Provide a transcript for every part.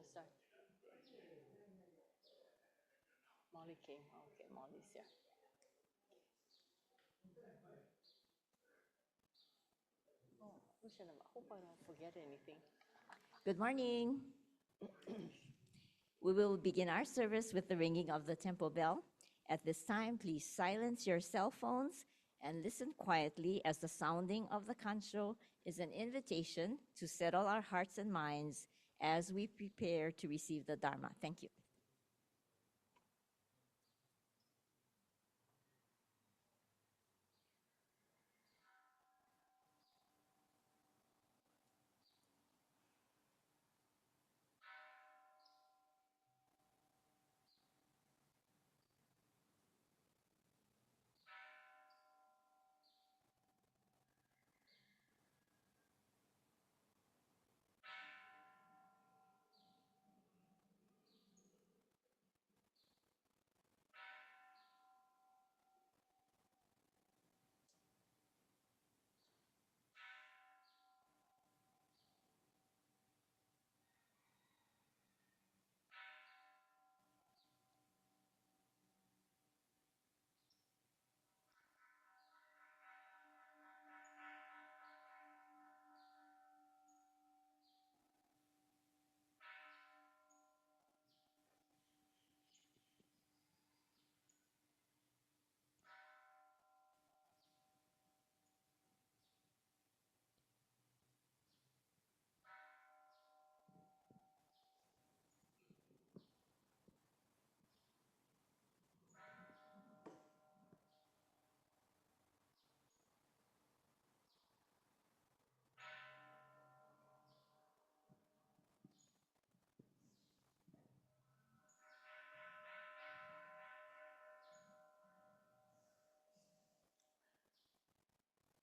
start. Molly came. Okay, Molly's here. Oh, hope I don't forget anything. Good morning. We will begin our service with the ringing of the temple bell. At this time, please silence your cell phones and listen quietly as the sounding of the kancho is an invitation to settle our hearts and minds as we prepare to receive the Dharma. Thank you.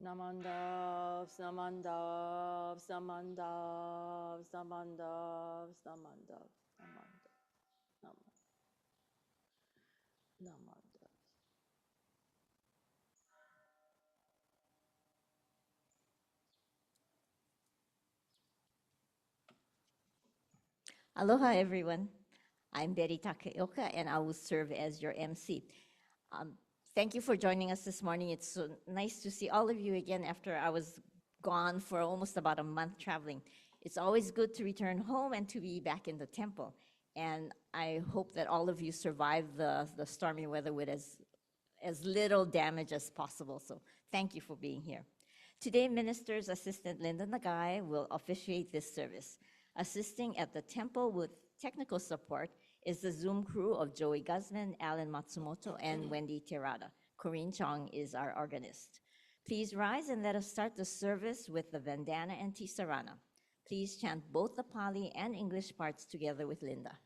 Namandavs, namandavs, namandavs, namandavs, namandavs, namandavs, namandavs. Aloha, everyone. I'm Betty Takaoka, and I will serve as your MC. Um, Thank you for joining us this morning. It's so nice to see all of you again after I was gone for almost about a month traveling. It's always good to return home and to be back in the temple. And I hope that all of you survive the stormy weather with as little damage as possible. So thank you for being here. Today, Minister's Assistant Linda Nagai will officiate this service. Assisting at the temple with technical support is the Zoom crew of Joey Guzman, Alan Matsumoto, and Wendy Terada. Corinne Chong is our organist. Please rise and let us start the service with the Vandana and Tisarana. Please chant both the Pali and English parts together with Linda.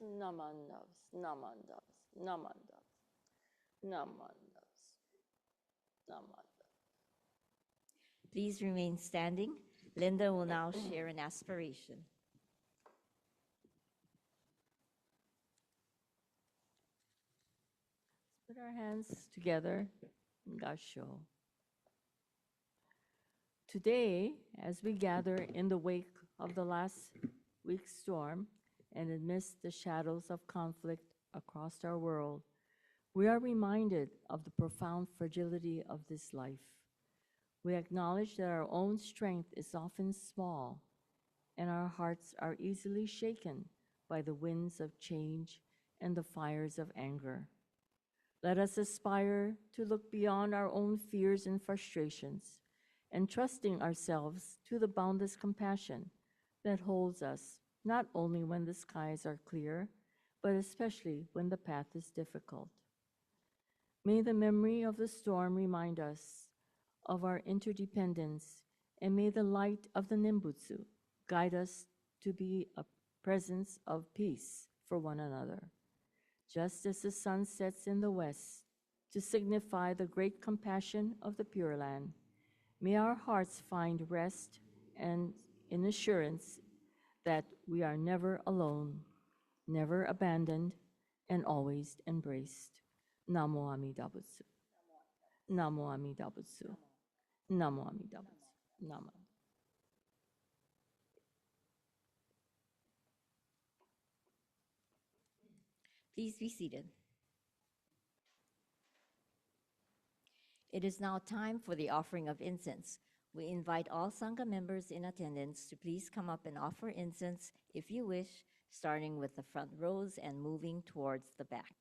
Namandavs, Namandavs, Namandavs, Namandavs, Namandavs. Please remain standing. Linda will now share an aspiration. Put our hands together in Gasho. Today, as we gather in the wake of the last week's storm and amidst the shadows of conflict across our world, we are reminded of the profound fragility of this life. We acknowledge that our own strength is often small and our hearts are easily shaken by the winds of change and the fires of anger. Let us aspire to look beyond our own fears and frustrations, entrusting ourselves to the boundless compassion that holds us, not only when the skies are clear, but especially when the path is difficult. May the memory of the storm remind us of our interdependence, and may the light of the Nimbutsu guide us to be a presence of peace for one another. Just as the sun sets in the west to signify the great compassion of the Pure Land, may our hearts find rest and in assurance that we are never alone, never abandoned, and always embraced. Namo Amida Butsu. Namo Amida Butsu. Namo Amida Butsu. Namo. Please be seated. It is now time for the offering of incense. We invite all Sangha members in attendance to please come up and offer incense if you wish, starting with the front rows and moving towards the back.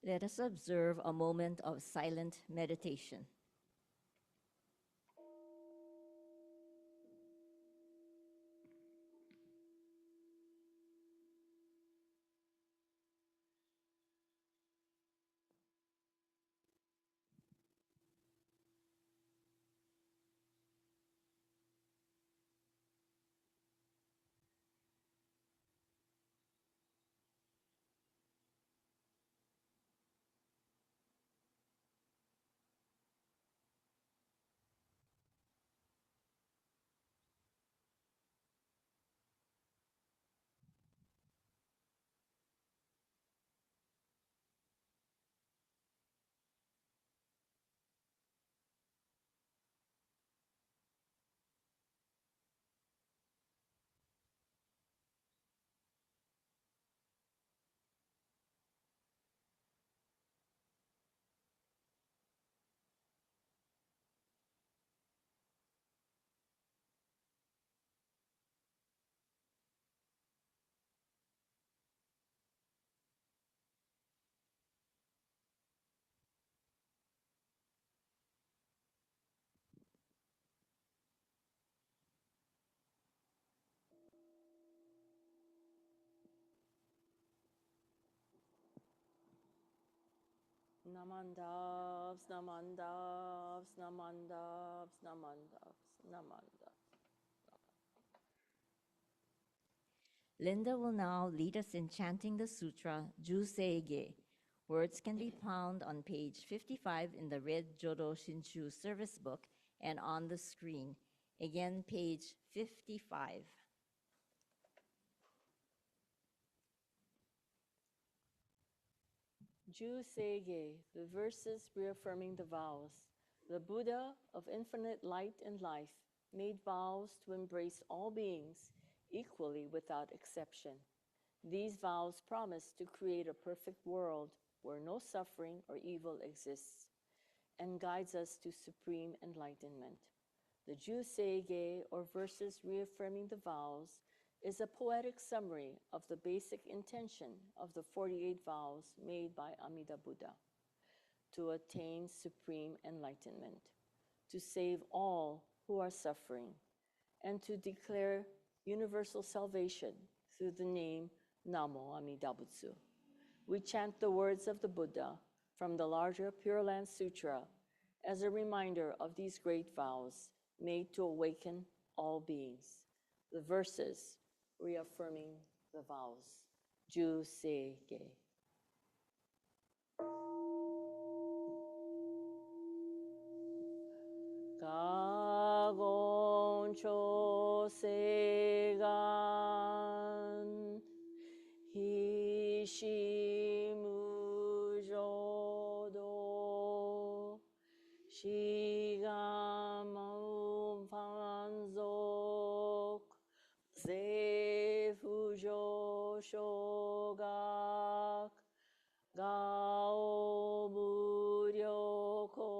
Let us observe a moment of silent meditation. Namandavs, namandavs, namandavs, namandavs, namandavs. Linda will now lead us in chanting the sutra Juseige. Words can be found on page 55 in the red Jodo Shinshu service book and on the screen. Again, page 55. Jusege, the verses reaffirming the vows. The Buddha of infinite light and life made vows to embrace all beings equally without exception. These vows promise to create a perfect world where no suffering or evil exists and guides us to supreme enlightenment. The Jusege, or verses reaffirming the vows, is a poetic summary of the basic intention of the 48 vows made by Amida Buddha: to attain supreme enlightenment, to save all who are suffering, and to declare universal salvation through the name Namo Amida Butsu. We chant the words of the Buddha from the larger Pure Land Sutra as a reminder of these great vows made to awaken all beings. The verses reaffirming the vows. Jusege. Gagon chosegan hishimu jodo shigama fanzok zefujo shogak gao muryoko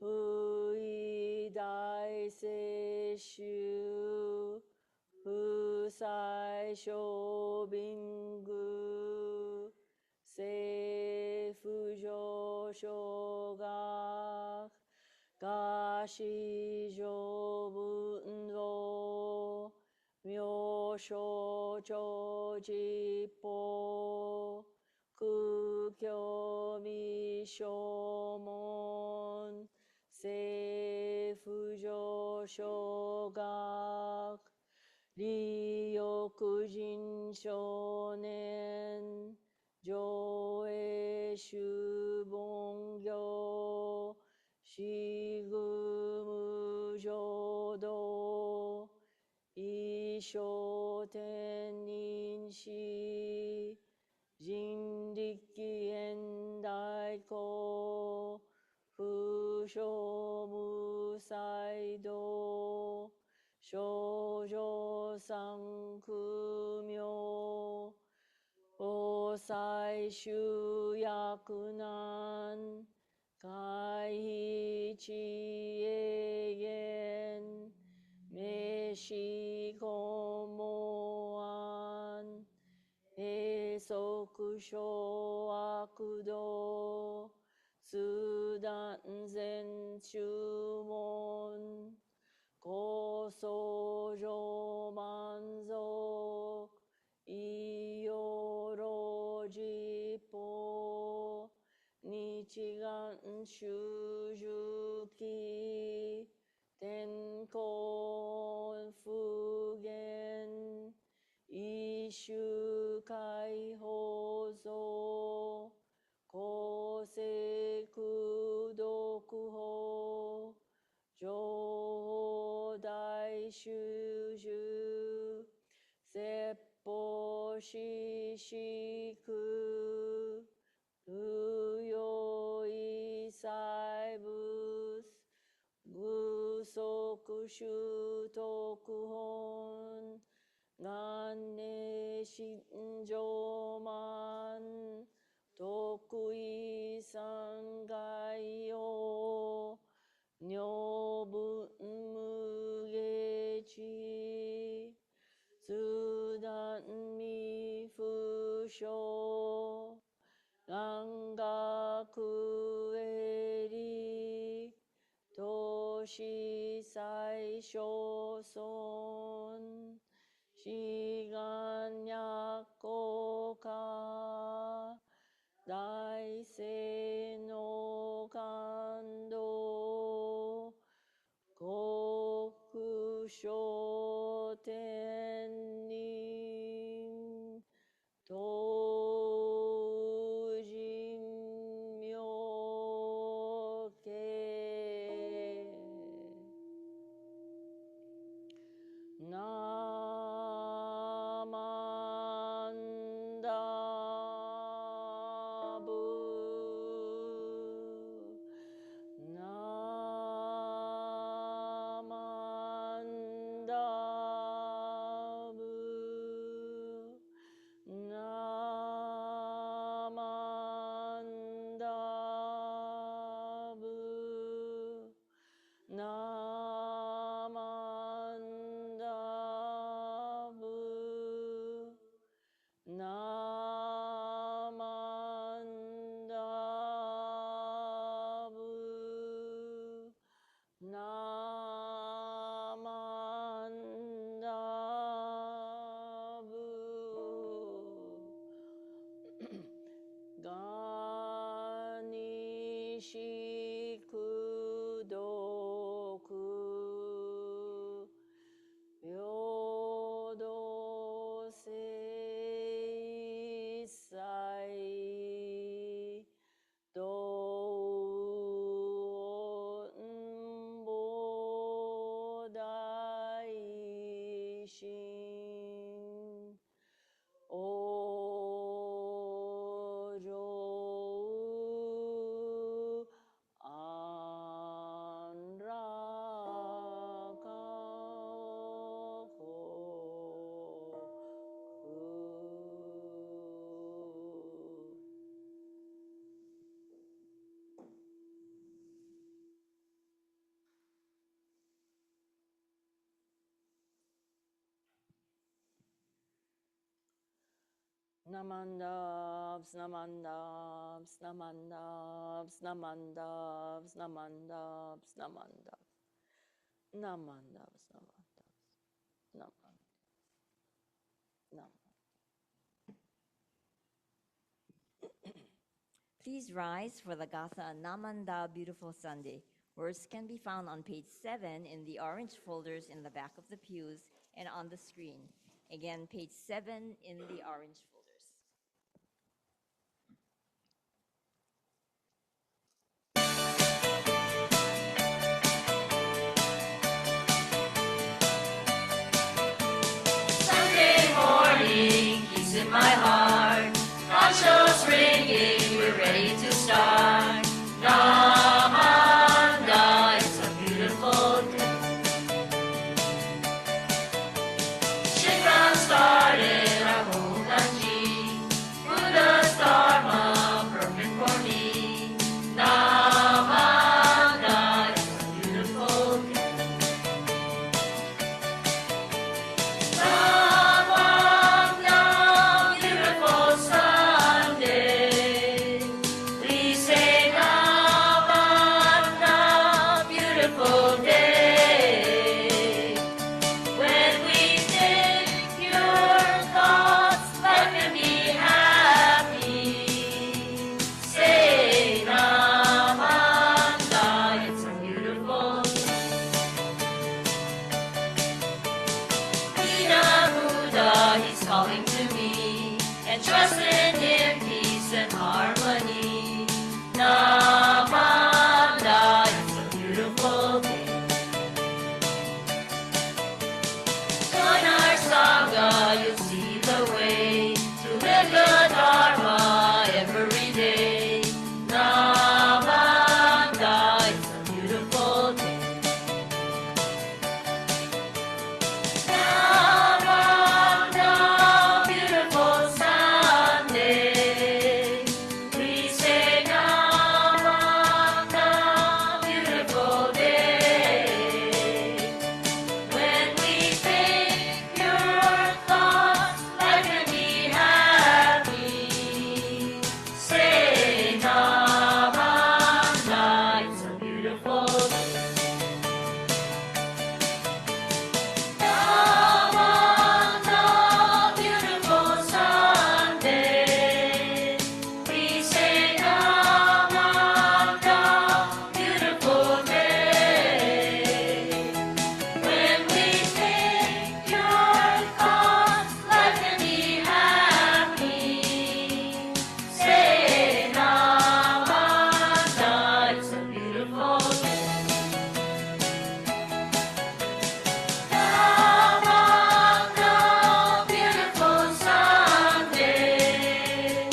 hui dai se shu husai sho bingu se fujo shogak gashi jo bunro myo sho cho jipo kukyo mi shomon se fujo shogak ryokujin shonen joe shubongyo shigumu jodo ishoten ninshi jindiki endaiko fusho musaido shoujo sankumyo osai shuyakunan kai chiegen meshi komoan eso 欲生悪道通断善注文高僧上満足異様老実法日願修十期天候不言一種解放像公正功徳法情報大修習説法四宿無用一切物具足修徳本願念心上満得意三害用女分無下地通断未不詳願学営利投資最小損志願約効果大聖の感動国書天人東人名家ナマンダブナマンダブナマンダブナマンダブナマンダブナマンダブガニシクドク平等性一切道恩大心往生安楽Namandavs, namandavs, namandavs, namandavs, namandavs, namandavs, namandavs, namandavs, namandavs. Please rise for the Gatha Namanda Beautiful Sunday. Words can be found on page 7 in the orange folders in the back of the pews and on the screen. Again, page 7 in the orange folders. Sunday morning, peace in my heart. Conscious ringing, we're ready to start. Namanda, it's a beautiful day. Shikran started our whole kanji. Buddha's Dharma, perfect for me. Namanda, it's a beautiful day. Namanda, beautiful trust in Him, peace and harmony. Namanda, it's a beautiful day. Join our Sangha, you'll see the way to live the Dharma every day. Namanda, it's a beautiful day. Namanda, beautiful Sunday. We say Namanda, beautiful day. When we think your thoughts, life can be happy. Say Namanda, it's a beautiful day. Namanda, beautiful Sunday. We say Namanda, beautiful day. When we think your thoughts, life can be happy. Say Namanda, it's a beautiful day. Namanda, beautiful Sunday.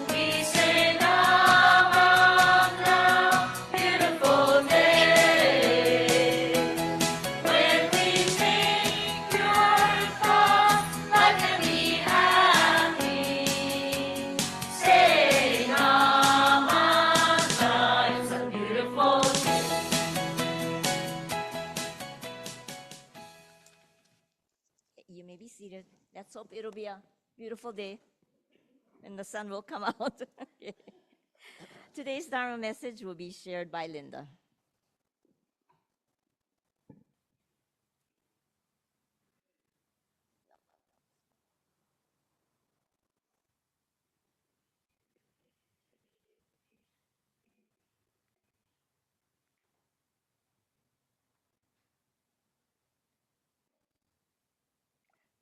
We say Namanda, beautiful day. When we think your thoughts, life can be happy. Say Namanda, it's a beautiful day. You may be seated. Let's hope it'll be a beautiful day and the sun will come out. Okay. Today's Dharma message will be shared by Linda.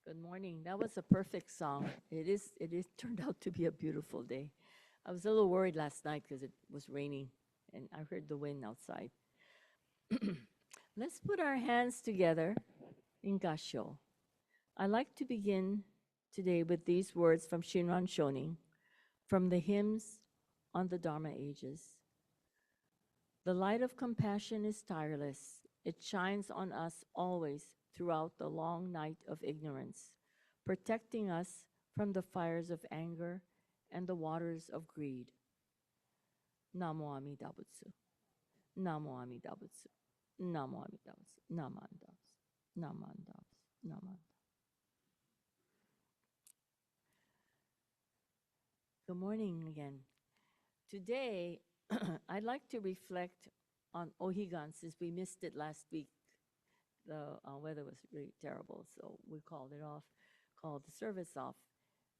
Good morning. That was a perfect song. It is turned out to be a beautiful day. I was a little worried last night because it was raining and I heard the wind outside. Let's put our hands together in Gasho. I like to begin today with these words from Shinran Shonin from the hymns on the Dharma ages. The light of compassion is tireless. It shines on us always throughout the long night of ignorance, protecting us from the fires of anger and the waters of greed. Namo Amida Butsu. Namo Amida Butsu. Namo Amida Butsu. Namandas. Namandas. Namandas. Good morning again. Today, I'd like to reflect on Ohigan since we missed it last week. The weather was really terrible, so we called it off, called the service off.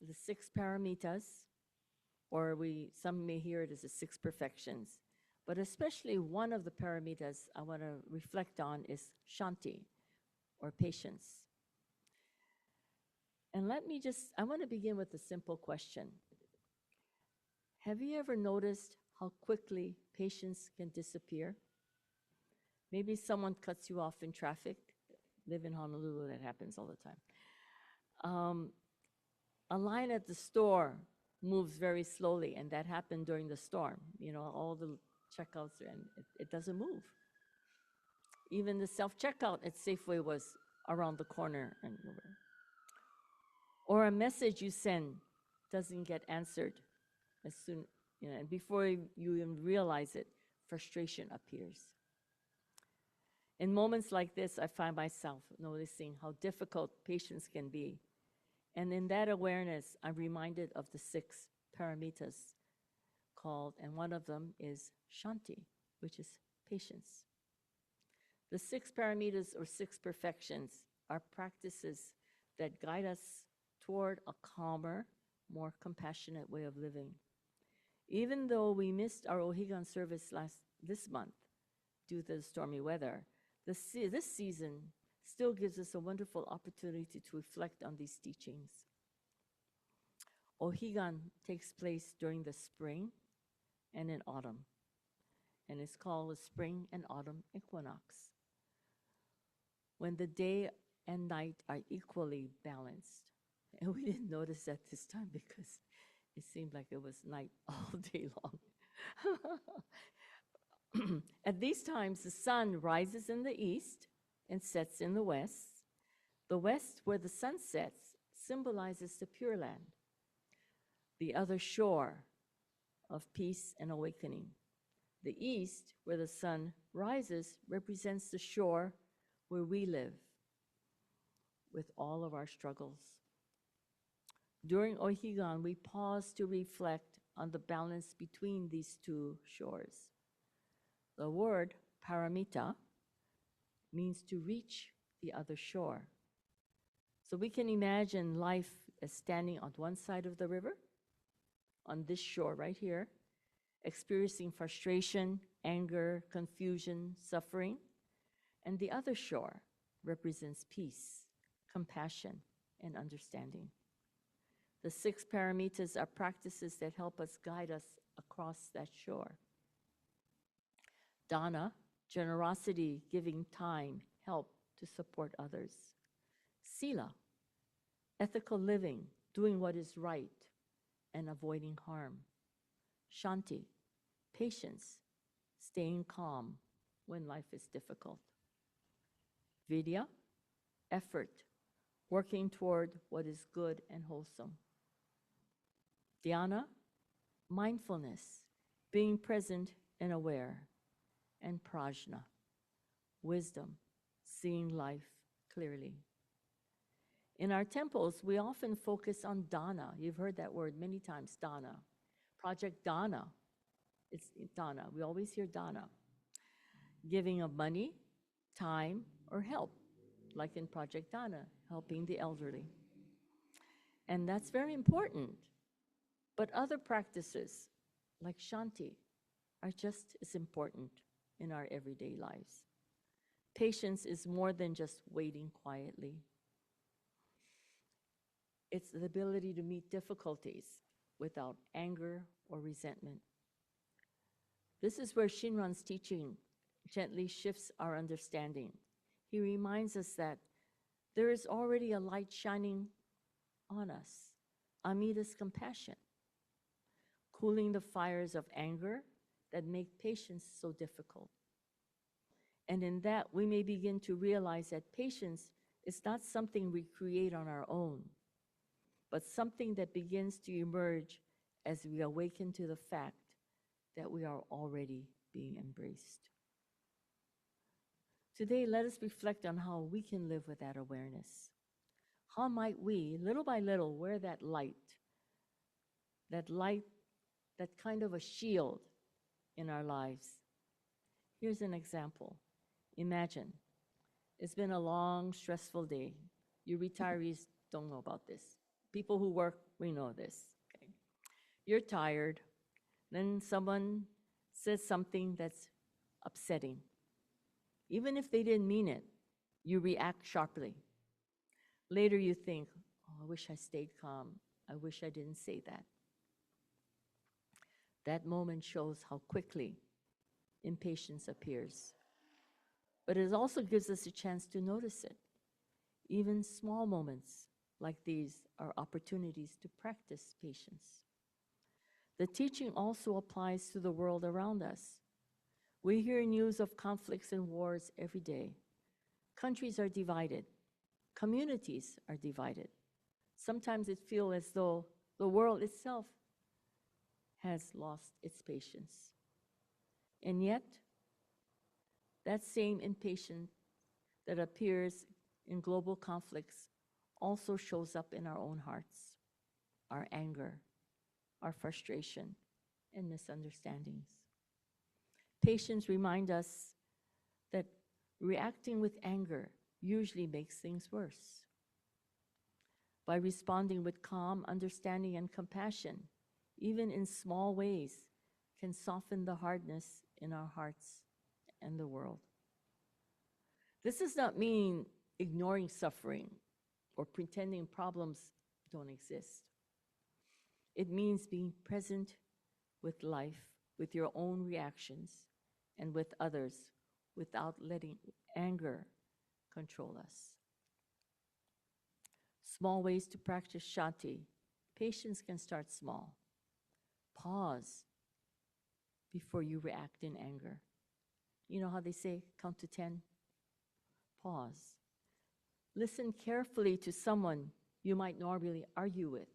The 6 paramitas, or some may hear it as the 6 perfections, but especially one of the paramitas I want to reflect on is Shanti, or patience. And I want to begin with a simple question. Have you ever noticed how quickly patience can disappear? Maybe someone cuts you off in traffic. Live in Honolulu, that happens all the time. A line at the store moves very slowly, and that happened during the storm. You know, all the checkouts, and it doesn't move. Even the self-checkout at Safeway was around the corner. Or a message you send doesn't get answered as soon, and before you even realize it, frustration appears. In moments like this, I find myself noticing how difficult patience can be. And in that awareness, I'm reminded of the 6 paramitas called, and one of them is Shanti, which is patience. The 6 paramitas, or 6 perfections, are practices that guide us toward a calmer, more compassionate way of living. Even though we missed our Ohigan service this month due to the stormy weather, this season still gives us a wonderful opportunity to reflect on these teachings. Ohigan takes place during the spring and in autumn, and it's called the spring and autumn equinox, when the day and night are equally balanced. And we didn't notice that this time because it seemed like it was night all day long. At these times, the sun rises in the east and sets in the west. The west, where the sun sets, symbolizes the Pure Land, the other shore of peace and awakening. The east, where the sun rises, represents the shore where we live with all of our struggles. During Ohigan, we pause to reflect on the balance between these two shores. The word paramita means to reach the other shore. So we can imagine life as standing on one side of the river, on this shore right here, experiencing frustration, anger, confusion, suffering, and the other shore represents peace, compassion, and understanding. The 6 paramitas are practices that help us guide us across that shore. Dana, generosity, giving time, help to support others. Sila, ethical living, doing what is right and avoiding harm. Shanti, patience, staying calm when life is difficult. Vidya, effort, working toward what is good and wholesome. Dhyana, mindfulness, being present and aware. And prajna, wisdom, seeing life clearly. In our temples, we often focus on dana. You've heard that word many times, dana. Project Dana, it's dana. We always hear dana. Giving of money, time, or help, like in Project Dana, helping the elderly. And that's very important. But other practices, like Shanti, are just as important in our everyday lives. Patience is more than just waiting quietly. It's the ability to meet difficulties without anger or resentment. This is where Shinran's teaching gently shifts our understanding. He reminds us that there is already a light shining on us, Amida's compassion, cooling the fires of anger that make patience so difficult. And in that, we may begin to realize that patience is not something we create on our own, but something that begins to emerge as we awaken to the fact that we are already being embraced. Today, let us reflect on how we can live with that awareness. How might we, little by little, wear that light, that kind of a shield in our lives? Here's an example. Imagine, it's been a long, stressful day. You retirees don't know about this. People who work, we know this. Okay. You're tired, then someone says something that's upsetting. Even if they didn't mean it, you react sharply. Later you think, oh, I wish I stayed calm. I wish I didn't say that. That moment shows how quickly impatience appears. But it also gives us a chance to notice it. Even small moments like these are opportunities to practice patience. The teaching also applies to the world around us. We hear news of conflicts and wars every day. Countries are divided. Communities are divided. Sometimes it feels as though the world itself has lost its patience. And yet, that same impatience that appears in global conflicts also shows up in our own hearts, our anger, our frustration, and misunderstandings. Patience reminds us that reacting with anger usually makes things worse. By responding with calm, understanding, and compassion, even in small ways, can soften the hardness in our hearts and the world. This does not mean ignoring suffering or pretending problems don't exist. It means being present with life, with your own reactions, and with others without letting anger control us. Small ways to practice shanti. Patience can start small. Pause before you react in anger. You know how they say, count to 10? Pause. Listen carefully to someone you might normally argue with.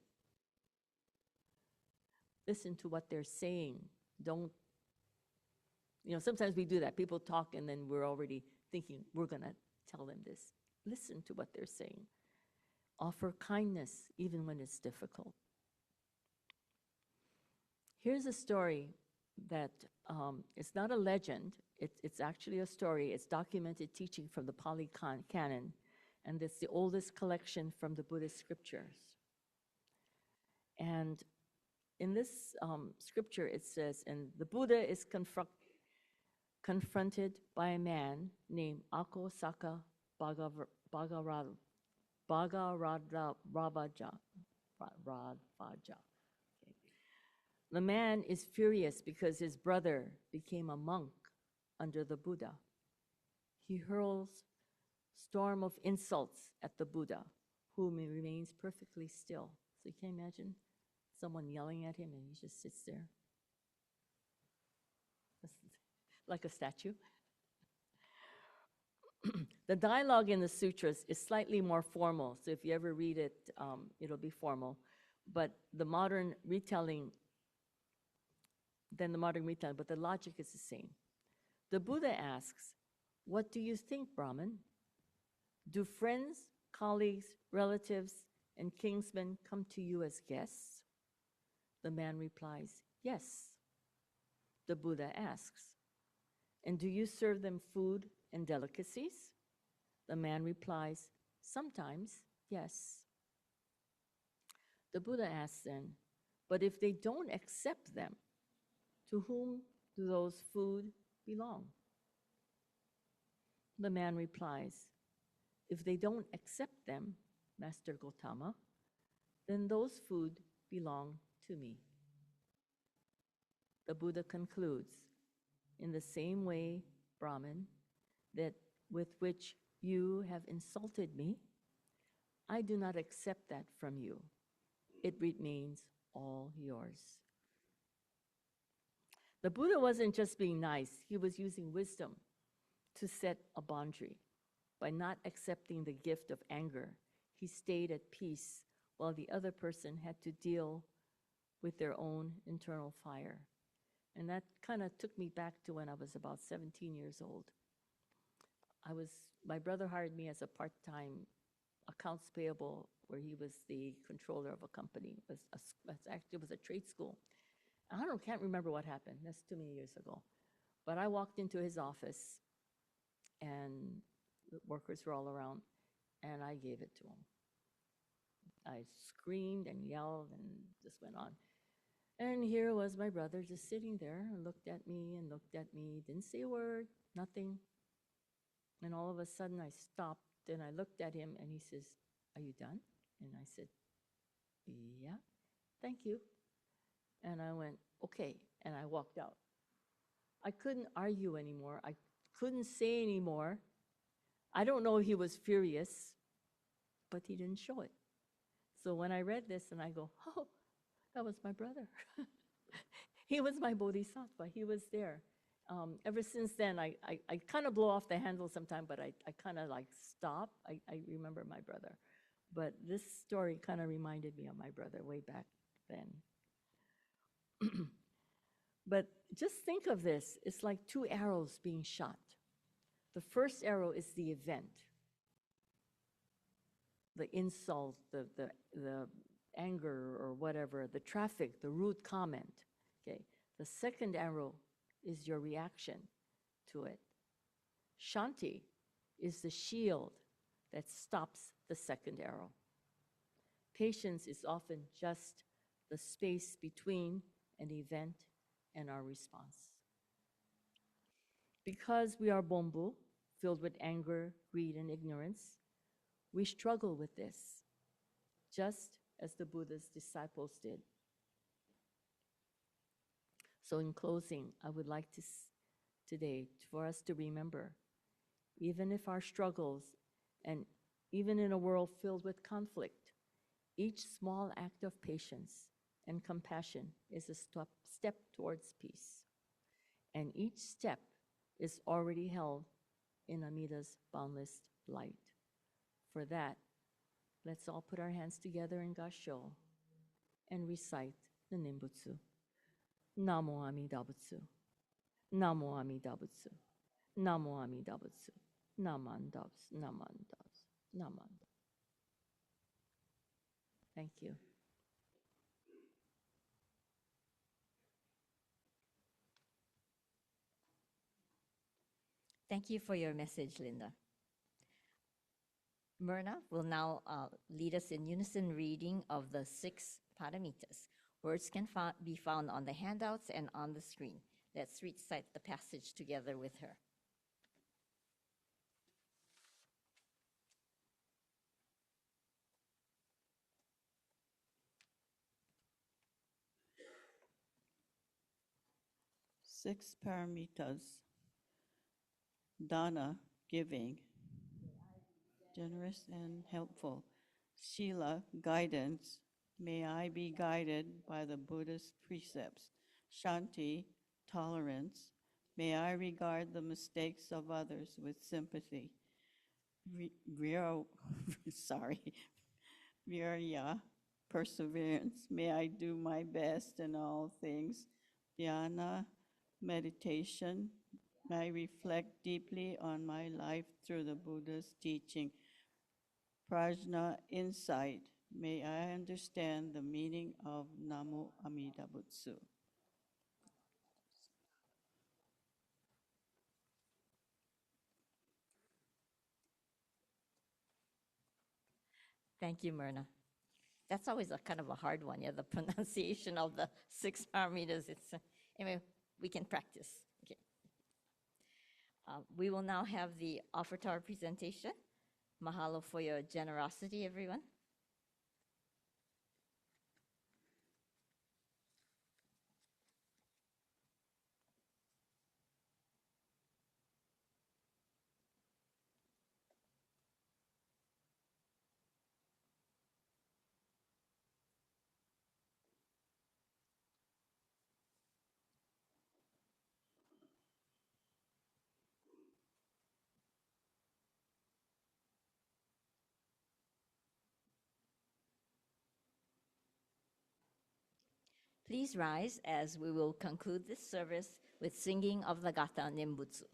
Listen to what they're saying. Don't, sometimes we do that. People talk and then we're already thinking, we're going to tell them this. Listen to what they're saying. Offer kindness even when it's difficult. Here's a story that it's not a legend. It's actually a story. It's documented teaching from the Pali Canon, and it's the oldest collection from the Buddhist scriptures. And in this scripture, it says, and the Buddha is confronted by a man named Akosaka Bhagaravaja. The man is furious because his brother became a monk under the Buddha. He hurls storm of insults at the Buddha, whom remains perfectly still. So you can imagine someone yelling at him and he just sits there like a statue. The dialogue in the sutras is slightly more formal, so if you ever read it, it'll be formal. But the modern retelling, but the logic is the same. The Buddha asks, "What do you think, Brahman? Do friends, colleagues, relatives, and kinsmen come to you as guests?" The man replies, "Yes." The Buddha asks, "And do you serve them food and delicacies?" The man replies, "Sometimes, yes." The Buddha asks then, "But if they don't accept them, to whom do those food belong?" The man replies, "If they don't accept them, Master Gautama, then those food belong to me." The Buddha concludes, "In the same way, Brahman, that with which you have insulted me, I do not accept that from you. It remains all yours." The Buddha wasn't just being nice, he was using wisdom to set a boundary. By not accepting the gift of anger, he stayed at peace while the other person had to deal with their own internal fire. And that kind of took me back to when I was about 17 years old. My brother hired me as a part-time accounts payable, where he was the controller of a company. It was a trade school. Can't remember what happened. That's too many years ago. But I walked into his office, and the workers were all around, and I gave it to him. I screamed and yelled and just went on. And here was my brother just sitting there and looked at me, didn't say a word, nothing. And all of a sudden I stopped and I looked at him and he says, "Are you done?" And I said, "Yeah, thank you." And I went, "Okay," and I walked out. I couldn't argue anymore. I couldn't say anymore. I don't know if he was furious, but he didn't show it. So when I read this and I go, "Oh, that was my brother." He was my bodhisattva. He was there. Ever since then, I kind of blow off the handle sometime, but I kind of like stop. I remember my brother. But this story kind of reminded me of my brother way back then. But just think of this. It's like two arrows being shot. The first arrow is the event, the insult, the anger or whatever, the traffic, the rude comment. Okay. The second arrow is your reaction to it. Shanti is the shield that stops the second arrow. Patience is often just the space between an event and our response. Because we are bombu, filled with anger, greed, and ignorance, we struggle with this, just as the Buddha's disciples did. So in closing, I would like to today for us to remember, even if our struggles and even in a world filled with conflict, each small act of patience and compassion is a step towards peace. And each step is already held in Amida's boundless light. For that, let's all put our hands together in Gassho and recite the Nimbutsu. Namo Amida Butsu. Namo Amida Butsu. Namo Amida Butsu. Namandavs, namandavs, namandavs. Thank you. Thank you for your message, Linda. Myrna will now lead us in unison reading of the 6 paramitas. Words can be found on the handouts and on the screen. Let's recite the passage together with her. Six paramitas. Dana, giving, generous and helpful. Shila, guidance. May I be guided by the Buddhist precepts. Shanti, tolerance. May I regard the mistakes of others with sympathy. Virya, perseverance. May I do my best in all things. Dhyana, meditation. May I reflect deeply on my life through the Buddha's teaching. Prajna, insight. May I understand the meaning of Namo Amida Butsu. Thank you, Myrna. That's always a kind of a hard one, yeah, the pronunciation of the 6 paramitas. It's, anyway, we can practice. Okay. We will now have the offertory presentation. Mahalo for your generosity, everyone. Please rise as we will conclude this service with singing of the Gata Nimbutsu.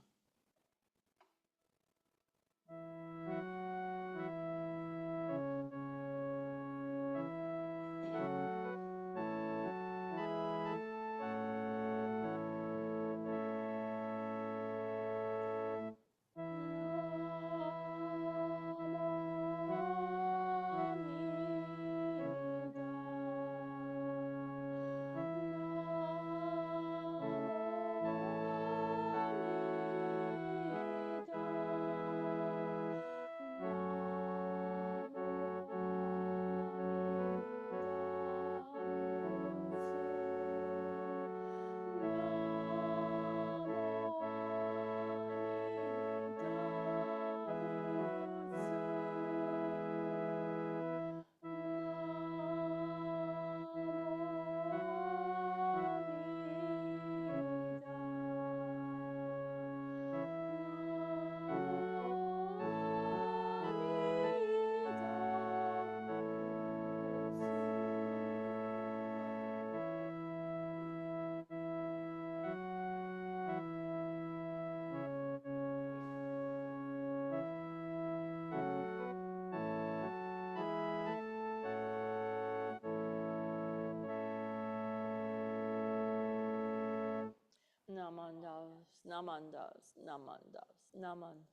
Namandas, namandas, namandas, namandas,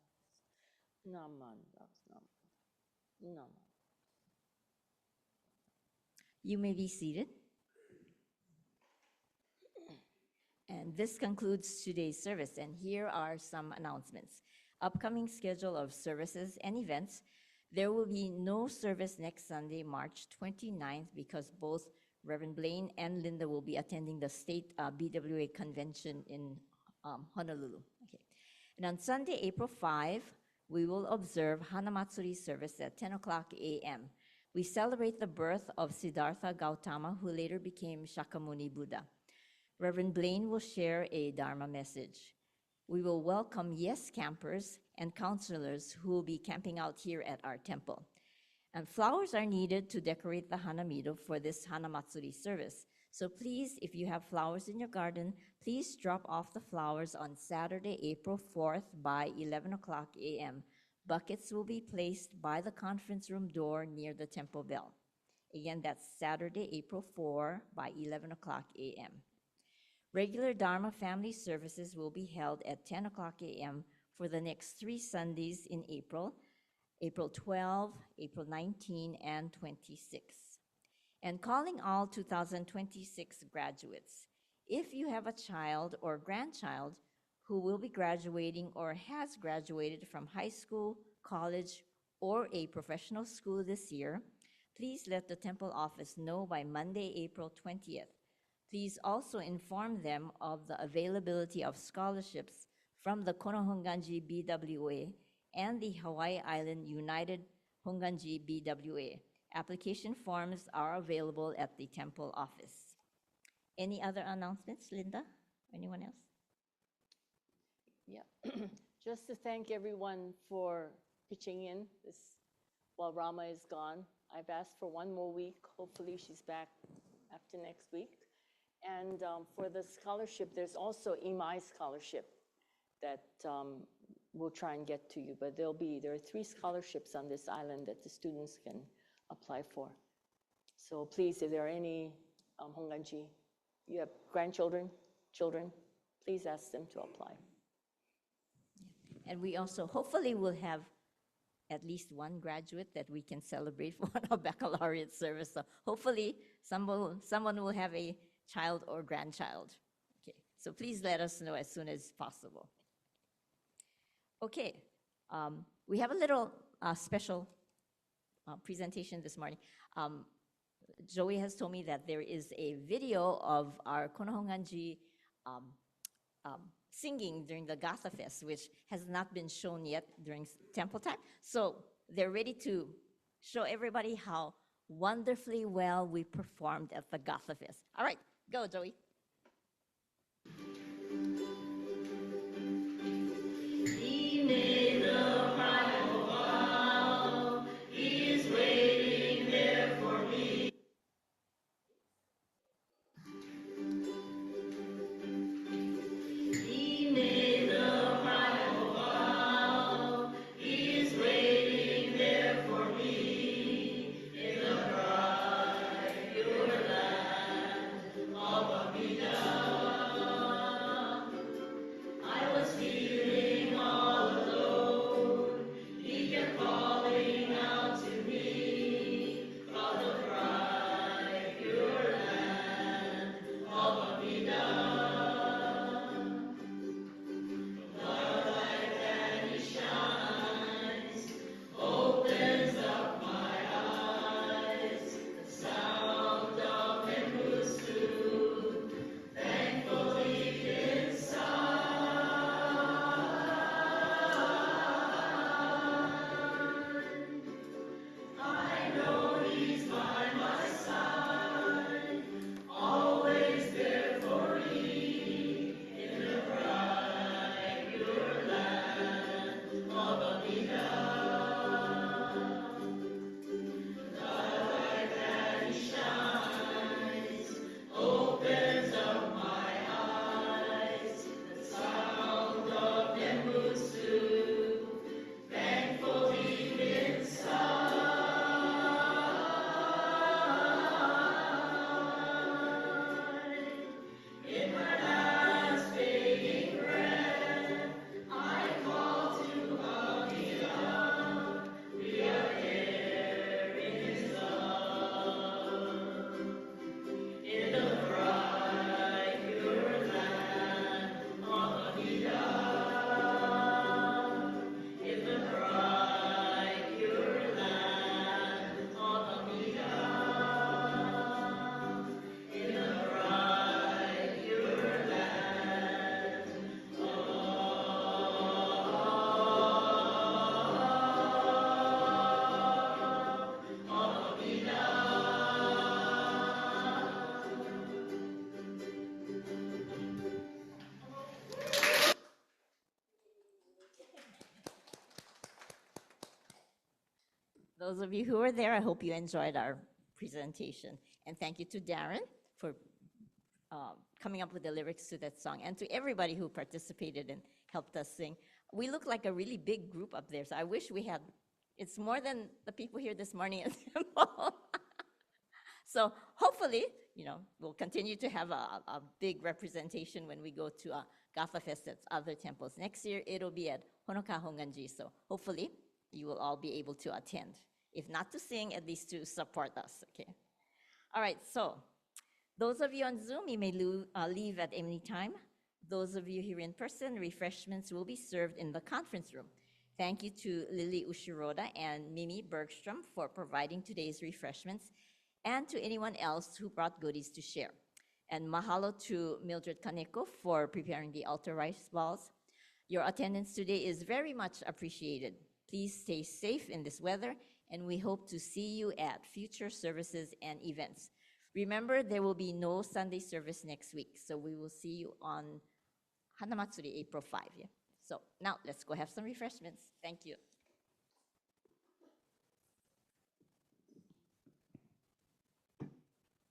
namandas, namandas. You may be seated. And this concludes today's service, and here are some announcements. Upcoming schedule of services and events. There will be no service next Sunday, March 29th, because both Reverend Blaine and Linda will be attending the state BWA convention in Honolulu. Okay. And on Sunday, April 5, we will observe Hanamatsuri service at 10 o'clock a.m. We celebrate the birth of Siddhartha Gautama, who later became Shakyamuni Buddha. Reverend Blaine will share a Dharma message. We will welcome yes campers and counselors who will be camping out here at our temple. And flowers are needed to decorate the Hanamido for this Hanamatsuri service. So please, if you have flowers in your garden, please drop off the flowers on Saturday, April 4th by 11 o'clock a.m. Buckets will be placed by the conference room door near the temple bell. Again, that's Saturday, April 4 by 11 o'clock a.m. Regular Dharma family services will be held at 10 o'clock a.m. for the next 3 Sundays in April, April 12, April 19, and 26. And calling all 2026 graduates. If you have a child or grandchild who will be graduating or has graduated from high school, college, or a professional school this year, please let the temple office know by Monday, April 20th. Please also inform them of the availability of scholarships from the Konohonganji BWA and the Hawaii Island United Honganji BWA. Application forms are available at the temple office. Any other announcements, Linda? Anyone else? Yeah, just to thank everyone for pitching in this while Rama is gone. I've asked for 1 more week. Hopefully she's back after next week. And for the scholarship, there's also EMI scholarship that we'll try and get to you. But there are 3 scholarships on this island that the students can apply for. So please, if there are any Honganji, you have grandchildren, children, please ask them to apply. And we also hopefully will have at least 1 graduate that we can celebrate for our baccalaureate service. So hopefully someone will have a child or grandchild. Okay, so please let us know as soon as possible. Okay, we have a little special presentation this morning. Joey has told me that there is a video of our Konohonganji singing during the Gatha Fest, which has not been shown yet during temple time. So they're ready to show everybody how wonderfully well we performed at the Gatha Fest. All right, go, Joey. Those of you who were there, I hope you enjoyed our presentation. And thank you to Darren for coming up with the lyrics to that song, and to everybody who participated and helped us sing. We look like a really big group up there, so I wish we had, it's more than the people here this morning at the temple. So hopefully, we'll continue to have a big representation when we go to Gafa Fest at other temples. Next year, it'll be at Honoka Honganji, so hopefully you will all be able to attend. If not to sing, at least to support us, okay? All right, so those of you on Zoom, you may leave at any time. Those of you here in person, refreshments will be served in the conference room. Thank you to Lily Ushiroda and Mimi Bergstrom for providing today's refreshments, and to anyone else who brought goodies to share. And mahalo to Mildred Kaneko for preparing the altar rice balls. Your attendance today is very much appreciated. Please stay safe in this weather, and we hope to see you at future services and events. Remember, there will be no Sunday service next week, so we will see you on Hanamatsuri, April 5. Yeah? So now let's go have some refreshments. Thank you.